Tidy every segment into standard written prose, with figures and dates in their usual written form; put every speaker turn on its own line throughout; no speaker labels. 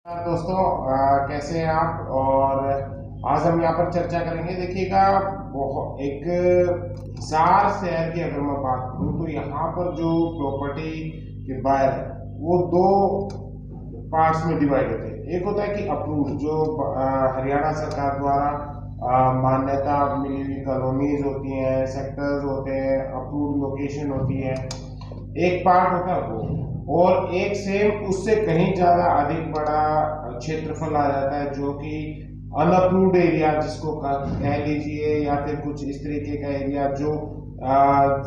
दोस्तों, कैसे हैं आप। और आज हम यहाँ पर चर्चा करेंगे। देखिएगा, एक हिसार शहर की अगर मैं बात करूँ तो यहाँ पर जो प्रॉपर्टी के बायर है वो दो पार्ट्स में डिवाइड होते हैं। एक होता है कि अप्रूव, जो हरियाणा सरकार द्वारा मान्यता मिली हुई कॉलोनीज होती हैं, सेक्टर्स होते हैं, अप्रूव लोकेशन होती है। एक पार्ट होता है वो, और एक सेम उससे कहीं ज्यादा अधिक बड़ा क्षेत्रफल आ जाता है जो कि अनअप्रूव्ड एरिया जिसको कह लीजिए, या फिर कुछ इस तरीके का एरिया जो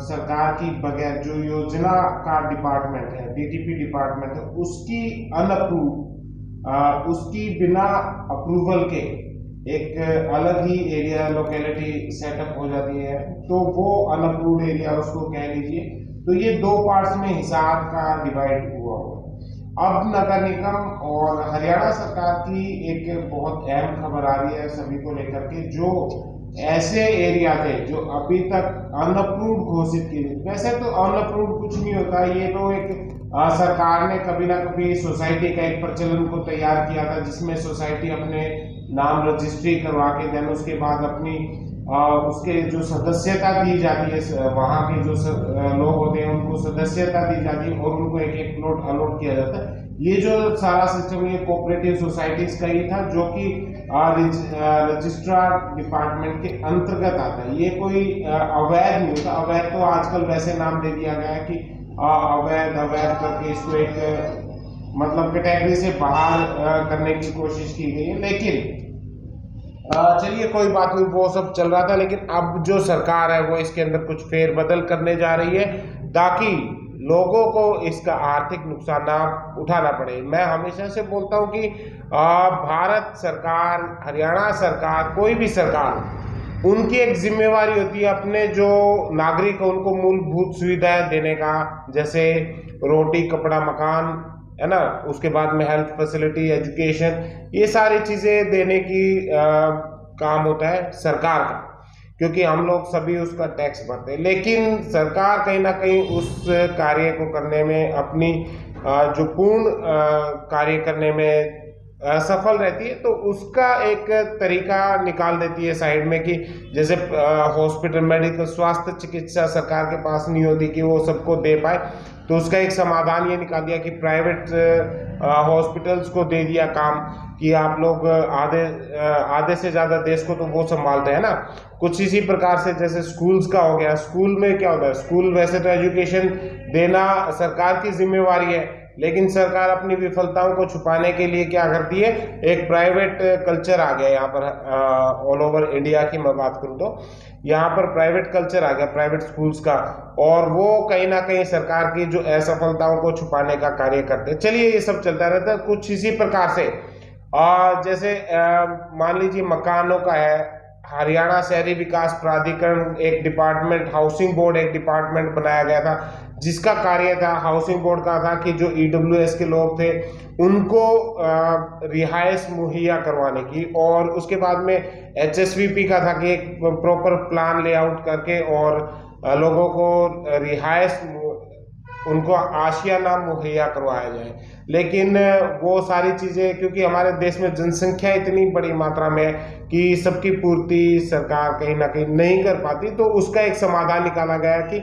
सरकार की बगैर, जो योजना का डिपार्टमेंट है, डीटीपी डिपार्टमेंट है, उसकी अनअप्रूव, उसकी बिना अप्रूवल के एक अलग ही एरिया लोकेलिटी सेटअप हो जाती है, तो वो अनअप्रूव्ड एरिया उसको कह लीजिए। तो ये दो पार्ट्स में हिसार का डिवाइड हुआ हुआ। अब नगर निगम और हरियाणा सरकार की एक बहुत अहम खबर आ रही है सभी को लेकर के, जो ऐसे एरिया थे जो अभी तक अनअप्रूव्ड घोषित किए। वैसे तो अनअप्रूव्ड कुछ नहीं होता, ये तो एक सरकार ने कभी ना कभी सोसाइटी का एक प्रचलन को तैयार किया था, जिसमें सोसाइटी अपने नाम रजिस्ट्री करवा के देन उसके बाद अपनी उसके जो सदस्यता दी जाती है, वहाँ के जो लोग होते हैं उनको सदस्यता दी जाती है और उनको एक एक प्लॉट अलॉट किया जाता है। ये जो सारा सिस्टम ये कोऑपरेटिव सोसाइटीज का ही था, जो कि रजिस्ट्रार डिपार्टमेंट के अंतर्गत आता है। ये कोई अवैध नहीं होता। अवैध तो आजकल वैसे नाम दे दिया गया है कि अवैध अवैध करके इसको एक मतलब कैटेगरी से बाहर करने की कोशिश की गई है। लेकिन चलिए कोई बात नहीं, वो सब चल रहा था। लेकिन अब जो सरकार है वो इसके अंदर कुछ फेरबदल करने जा रही है ताकि लोगों को इसका आर्थिक नुकसान ना उठाना पड़े। मैं हमेशा से बोलता हूं कि भारत सरकार, हरियाणा सरकार, कोई भी सरकार, उनकी एक जिम्मेवारी होती है अपने जो नागरिक है उनको मूलभूत सुविधाएं देने का, जैसे रोटी, कपड़ा, मकान, है ना, उसके बाद में हेल्थ फैसिलिटी, एजुकेशन, ये सारी चीजें देने की काम होता है सरकार का, क्योंकि हम लोग सभी उसका टैक्स भरते हैं। लेकिन सरकार कहीं ना कहीं उस कार्य को करने में अपनी जो पूर्ण कार्य करने में असफल रहती है, तो उसका एक तरीका निकाल देती है साइड में कि जैसे हॉस्पिटल, मेडिकल, स्वास्थ्य चिकित्सा सरकार के पास नहीं होती कि वो सबको दे पाए, तो उसका एक समाधान ये निकाल दिया कि प्राइवेट हॉस्पिटल्स को दे दिया काम कि आप लोग आधे से ज़्यादा देश को तो वो संभालते हैं ना। कुछ इसी प्रकार से जैसे स्कूल्स का हो गया। स्कूल में क्या होता है, स्कूल वैसे तो एजुकेशन देना सरकार की जिम्मेवारी है, लेकिन सरकार अपनी विफलताओं को छुपाने के लिए क्या करती है, एक प्राइवेट कल्चर आ गया यहाँ पर। ऑल ओवर इंडिया की मैं बात करूँ तो यहाँ पर प्राइवेट कल्चर आ गया, प्राइवेट स्कूल्स का, और वो कहीं ना कहीं सरकार की जो असफलताओं को छुपाने का कार्य करते हैं। चलिए ये सब चलता रहता है। कुछ इसी प्रकार से जैसे मान लीजिए मकानों का है, हरियाणा शहरी विकास प्राधिकरण एक डिपार्टमेंट, हाउसिंग बोर्ड एक डिपार्टमेंट बनाया गया था, जिसका कार्य था, हाउसिंग बोर्ड का था कि जो ईडब्ल्यूएस के लोग थे उनको रिहाइश मुहैया करवाने की, और उसके बाद में एचएसवीपी का था कि एक प्रॉपर प्लान लेआउट करके और लोगों को रिहाइश, उनको आशियाना मुहैया करवाया जाए। लेकिन वो सारी चीज़ें, क्योंकि हमारे देश में जनसंख्या इतनी बड़ी मात्रा में है कि सबकी पूर्ति सरकार कहीं ना कहीं नहीं कर पाती, तो उसका एक समाधान निकाला गया कि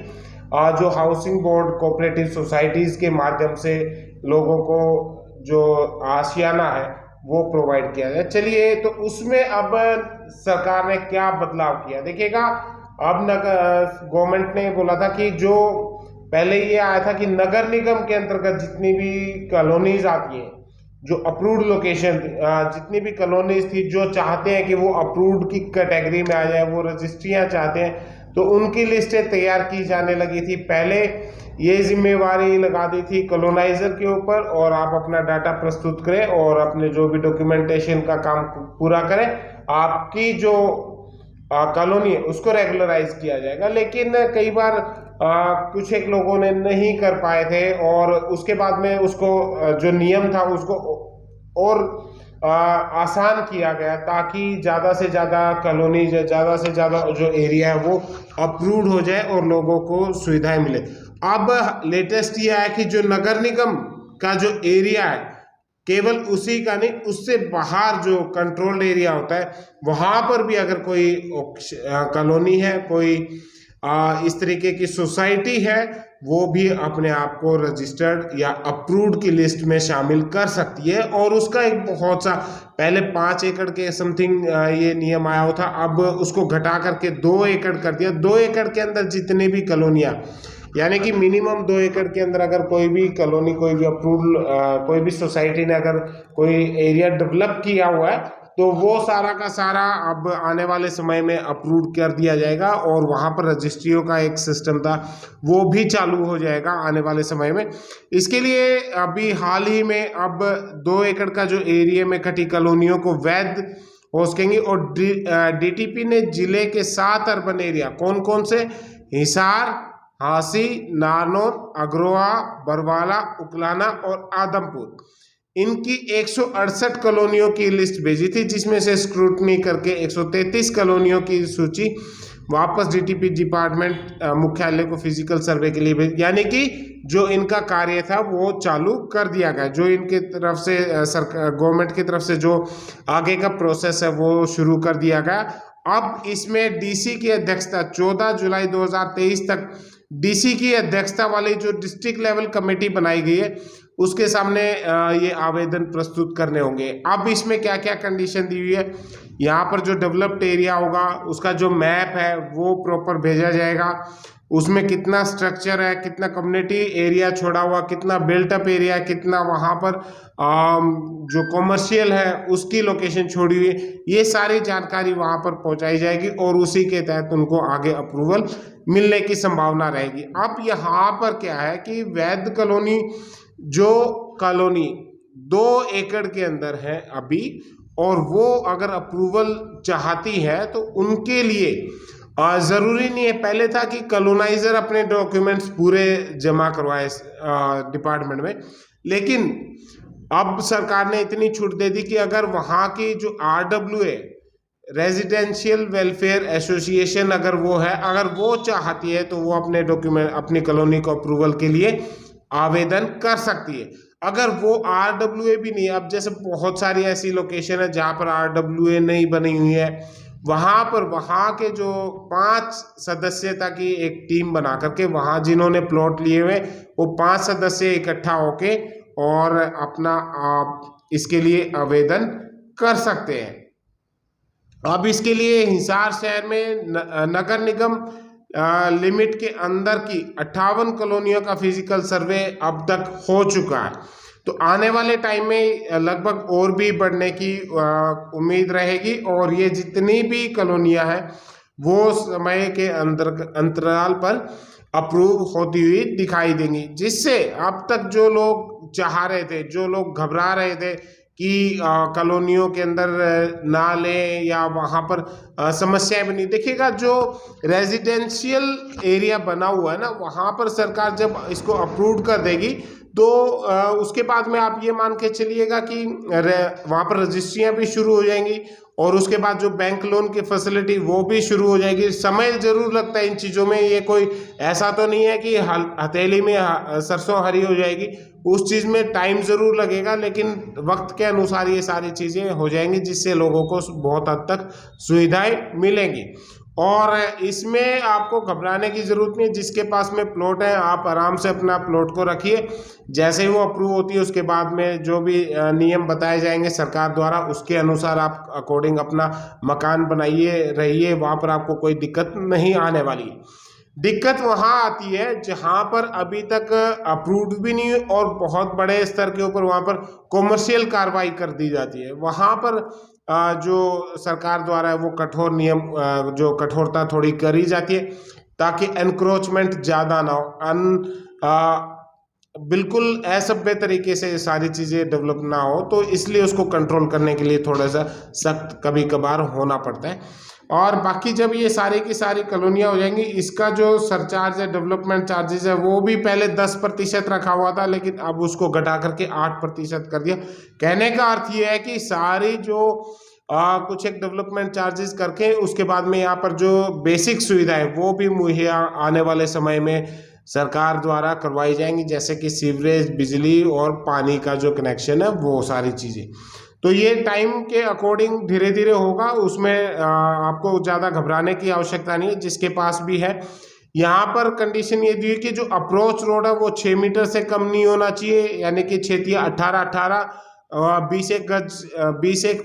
जो हाउसिंग बोर्ड कोऑपरेटिव सोसाइटीज़ के माध्यम से लोगों को जो आशियाना है वो प्रोवाइड किया जाए। चलिए, तो उसमें अब सरकार ने क्या बदलाव किया देखिएगा। अब गवर्नमेंट ने बोला था कि जो पहले ये आया था कि नगर निगम के अंतर्गत जितनी भी कॉलोनीज आती हैं, जो अप्रूव्ड लोकेशन, जितनी भी कॉलोनीज थी जो चाहते हैं कि वो अप्रूव्ड की कैटेगरी में आ जाए, वो रजिस्ट्रियां चाहते हैं, तो उनकी लिस्टें तैयार की जाने लगी थी। पहले ये जिम्मेवारी लगा दी थी कॉलोनाइजर के ऊपर, और आप अपना डाटा प्रस्तुत करें और अपने जो भी डॉक्यूमेंटेशन का काम पूरा करें, आपकी जो कॉलोनी है उसको रेगुलराइज किया जाएगा। लेकिन कई बार कुछ एक लोगों ने नहीं कर पाए थे, और उसके बाद में उसको जो नियम था उसको और आसान किया गया ताकि ज़्यादा से ज़्यादा कॉलोनी, ज़्यादा से ज़्यादा जो एरिया है वो अप्रूव्ड हो जाए और लोगों को सुविधाएं मिले। अब लेटेस्ट ये है कि जो नगर निगम का जो एरिया है केवल उसी का नहीं, उससे बाहर जो कंट्रोल्ड एरिया होता है वहां पर भी अगर कोई कॉलोनी है, कोई इस तरीके की सोसाइटी है, वो भी अपने आप को रजिस्टर्ड या अप्रूव्ड की लिस्ट में शामिल कर सकती है। और उसका एक बहुत सा, पहले 5 एकड़ के समथिंग ये नियम आया हुआ था, अब उसको घटा करके 2 एकड़ कर दिया। 2 एकड़ के अंदर जितने भी कॉलोनियां, यानी कि मिनिमम 2 एकड़ के अंदर अगर कोई भी कॉलोनी, कोई भी अप्रूव्ड कोई भी सोसाइटी ने अगर कोई एरिया डेवलप किया हुआ है तो वो सारा का सारा अब आने वाले समय में अप्रूव कर दिया जाएगा और वहाँ पर रजिस्ट्रियों का एक सिस्टम था वो भी चालू हो जाएगा आने वाले समय में। इसके लिए अभी हाल ही में अब 2 एकड़ का जो एरिया में कटी कॉलोनियों को वैध हो सकेंगी। और डीटीपी ने जिले के 7 अर्बन एरिया, कौन कौन से, हिसार, हांसी, नारनौल, अग्रोहा, बरवाला, उकलाना और आदमपुर, इनकी 168 कॉलोनियों की लिस्ट भेजी थी, जिसमें से स्क्रूटनी करके 133 कॉलोनियों की सूची वापस डीटीपी डिपार्टमेंट मुख्यालय को फिजिकल सर्वे के लिए भेज, यानी कि जो इनका कार्य था वो चालू कर दिया गया। जो इनके तरफ से सरकार, गवर्नमेंट की तरफ से जो आगे का प्रोसेस है वो शुरू कर दिया गया। अब इसमें डीसी की अध्यक्षता 14 जुलाई 2023 तक डीसी की अध्यक्षता वाली जो डिस्ट्रिक्ट लेवल कमेटी बनाई गई है उसके सामने ये आवेदन प्रस्तुत करने होंगे। अब इसमें क्या क्या कंडीशन दी हुई है, यहाँ पर जो डेवलप्ड एरिया होगा उसका जो मैप है वो प्रॉपर भेजा जाएगा, उसमें कितना स्ट्रक्चर है, कितना कम्युनिटी एरिया छोड़ा हुआ, कितना बिल्टअप एरिया, कितना वहाँ पर जो कॉमर्शियल है उसकी लोकेशन छोड़ी हुई, ये सारी जानकारी वहाँ पर पहुँचाई जाएगी और उसी के तहत उनको आगे अप्रूवल मिलने की संभावना रहेगी। अब यहाँ पर क्या है कि वैध कॉलोनी, जो कॉलोनी 2 एकड़ के अंदर है अभी, और वो अगर अप्रूवल चाहती है तो उनके लिए ज़रूरी नहीं है, पहले था कि कॉलोनाइजर अपने डॉक्यूमेंट्स पूरे जमा करवाए डिपार्टमेंट में, लेकिन अब सरकार ने इतनी छूट दे दी कि अगर वहाँ की जो RWA, रेजिडेंशियल वेलफेयर एसोसिएशन, अगर वो है, अगर वो चाहती है तो वो अपने डॉक्यूमेंट, अपनी कॉलोनी को अप्रूवल के लिए आवेदन कर सकती है। अगर वो RWA भी नहीं, अब जैसे बहुत सारी ऐसी लोकेशन है जहाँ पर RWA नहीं बनी हुई है, वहाँ पर वहाँ के जो 5 सदस्यता की एक टीम बना करके वहाँ जिन्होंने प्लॉट लिए हुए वो 5 सदस्य इकट्ठा होके और अपना इसके लिए आवेदन कर सकते हैं। अब इसके लिए हिसार शहर में नगर निगम लिमिट के अंदर की 58 कॉलोनियों का फिजिकल सर्वे अब तक हो चुका है, तो आने वाले टाइम में लगभग और भी बढ़ने की उम्मीद रहेगी और ये जितनी भी कॉलोनियां हैं वो समय के अंतराल पर अप्रूव होती हुई दिखाई देंगी, जिससे अब तक जो लोग चाह रहे थे, जो लोग घबरा रहे थे कि कॉलोनियों के अंदर ना लें या वहाँ पर समस्याएं बनी, देखिएगा जो रेजिडेंशियल एरिया बना हुआ है ना, वहाँ पर सरकार जब इसको अप्रूव कर देगी तो उसके बाद में आप ये मान के चलिएगा कि वहाँ पर रजिस्ट्रियाँ भी शुरू हो जाएंगी और उसके बाद जो बैंक लोन की फैसिलिटी वो भी शुरू हो जाएगी। समय जरूर लगता है इन चीज़ों में, ये कोई ऐसा तो नहीं है कि हथेली में सरसों हरी हो जाएगी, उस चीज़ में टाइम ज़रूर लगेगा, लेकिन वक्त के अनुसार ये सारी चीज़ें हो जाएंगी जिससे लोगों को बहुत हद तक सुविधाएं मिलेंगी। और इसमें आपको घबराने की ज़रूरत नहीं है, जिसके पास में प्लॉट है आप आराम से अपना प्लॉट को रखिए, जैसे ही वो अप्रूव होती है उसके बाद में जो भी नियम बताए जाएंगे सरकार द्वारा उसके अनुसार आप अकॉर्डिंग अपना मकान बनाइए, रहिए, वहाँ पर आपको कोई दिक्कत नहीं आने वाली। दिक्कत वहाँ आती है जहाँ पर अभी तक अप्रूव्ड भी नहीं और बहुत बड़े स्तर के ऊपर वहाँ पर कॉमर्शियल कार्रवाई कर दी जाती है, वहाँ पर जो सरकार द्वारा है वो कठोर नियम, जो कठोरता थोड़ी करी जाती है ताकि एनक्रोचमेंट ज़्यादा ना हो, बिल्कुल असभ्य तरीके से सारी चीज़ें डेवलप ना हो, तो इसलिए उसको कंट्रोल करने के लिए थोड़ा सा सख्त कभी कभार होना पड़ता है। और बाकी जब ये सारी की सारी कॉलोनियाँ हो जाएंगी, इसका जो सरचार्ज है, डेवलपमेंट चार्जेस है, वो भी पहले 10% रखा हुआ था, लेकिन अब उसको घटा करके 8% कर दिया। कहने का अर्थ ये है कि सारी जो कुछ एक डेवलपमेंट चार्जेस करके उसके बाद में यहाँ पर जो बेसिक सुविधा है वो भी मुहैया आने वाले समय में सरकार द्वारा करवाई जाएंगी, जैसे कि सीवरेज, बिजली और पानी का जो कनेक्शन है, वो सारी चीज़ें। तो ये टाइम के अकॉर्डिंग धीरे धीरे होगा, उसमें आपको ज़्यादा घबराने की आवश्यकता नहीं है। जिसके पास भी है, यहाँ पर कंडीशन ये दी है कि जो अप्रोच रोड है वो 6 मीटर से कम नहीं होना चाहिए, यानी कि 6 या 18 20 एक गज 20 एक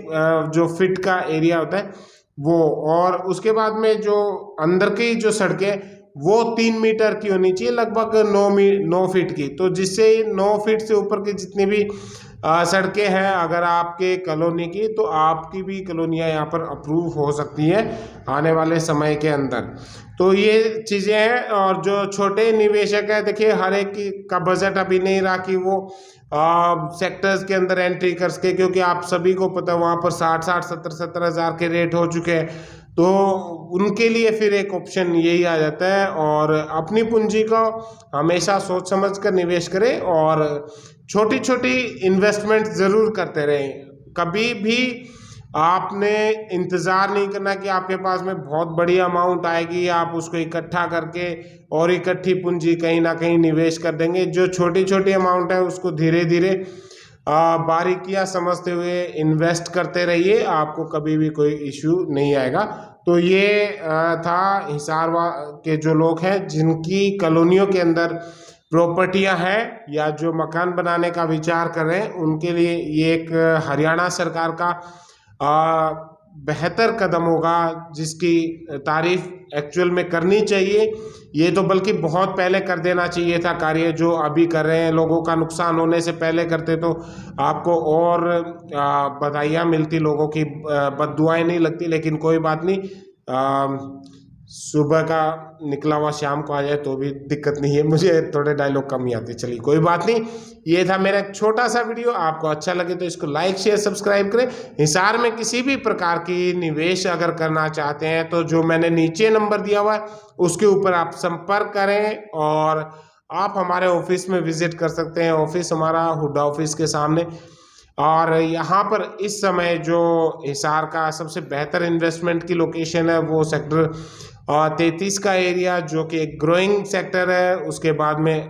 जो फीट का एरिया होता है वो। और उसके बाद में जो अंदर की जो सड़कें वो 3 मीटर की होनी चाहिए, लगभग 9 फीट की। तो जिससे 9 फीट से ऊपर की जितनी भी सड़कें हैं अगर आपके कॉलोनी की, तो आपकी भी कॉलोनियाँ यहाँ पर अप्रूव हो सकती है आने वाले समय के अंदर। तो ये चीज़ें हैं। और जो छोटे निवेशक है, देखिए हर एक का बजट अभी नहीं रहा कि वो सेक्टर्स के अंदर एंट्री कर सके, क्योंकि आप सभी को पता है वहाँ पर 60 70 हज़ार के रेट हो चुके हैं। तो उनके लिए फिर एक ऑप्शन यही आ जाता है। और अपनी पूंजी को हमेशा सोच समझ कर निवेश करें और छोटी छोटी इन्वेस्टमेंट ज़रूर करते रहें। कभी भी आपने इंतज़ार नहीं करना कि आपके पास में बहुत बड़ी अमाउंट आएगी, आप उसको इकट्ठा करके और इकट्ठी पूंजी कहीं ना कहीं निवेश कर देंगे। जो छोटी छोटी अमाउंट है उसको धीरे धीरे बारीकियां समझते हुए इन्वेस्ट करते रहिए, आपको कभी भी कोई इश्यू नहीं आएगा। तो ये था हिसार के जो लोग हैं जिनकी कॉलोनियों के अंदर प्रॉपर्टियां हैं या जो मकान बनाने का विचार कर रहे हैं, उनके लिए ये एक हरियाणा सरकार का बेहतर कदम होगा, जिसकी तारीफ एक्चुअल में करनी चाहिए। ये तो बल्कि बहुत पहले कर देना चाहिए था कार्य, जो अभी कर रहे हैं। लोगों का नुकसान होने से पहले करते तो आपको और बधाइयाँ मिलती, लोगों की बद्दुआएं नहीं लगती। लेकिन कोई बात नहीं, सुबह का निकला हुआ शाम को आ जाए तो भी दिक्कत नहीं है। मुझे थोड़े डायलॉग कम ही आते, चलिए कोई बात नहीं। ये था मेरा छोटा सा वीडियो, आपको अच्छा लगे तो इसको लाइक शेयर सब्सक्राइब करें। हिसार में किसी भी प्रकार की निवेश अगर करना चाहते हैं तो जो मैंने नीचे नंबर दिया हुआ है उसके ऊपर आप संपर्क करें और आप हमारे ऑफिस में विजिट कर सकते हैं। ऑफिस हमारा हुड्डा ऑफिस के सामने। और यहाँ पर इस समय जो हिसार का सबसे बेहतर इन्वेस्टमेंट की लोकेशन है वो सेक्टर 33 का एरिया, जो कि एक ग्रोइंग सेक्टर है। उसके बाद में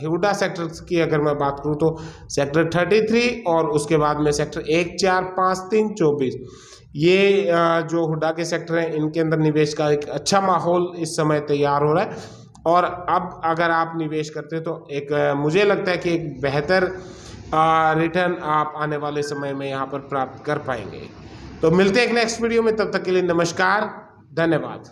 हुड्डा सेक्टर की अगर मैं बात करूँ तो सेक्टर 33 और उसके बाद में सेक्टर 1 4 5 3 24, ये जो हुड्डा के सेक्टर हैं इनके अंदर निवेश का एक अच्छा माहौल इस समय तैयार हो रहा है। और अब अगर आप निवेश करते हैं तो एक मुझे लगता है कि एक बेहतर रिटर्न आप आने वाले समय में यहाँ पर प्राप्त कर पाएंगे। तो मिलते हैं एक नेक्स्ट वीडियो में, तब तक के लिए नमस्कार, धन्यवाद।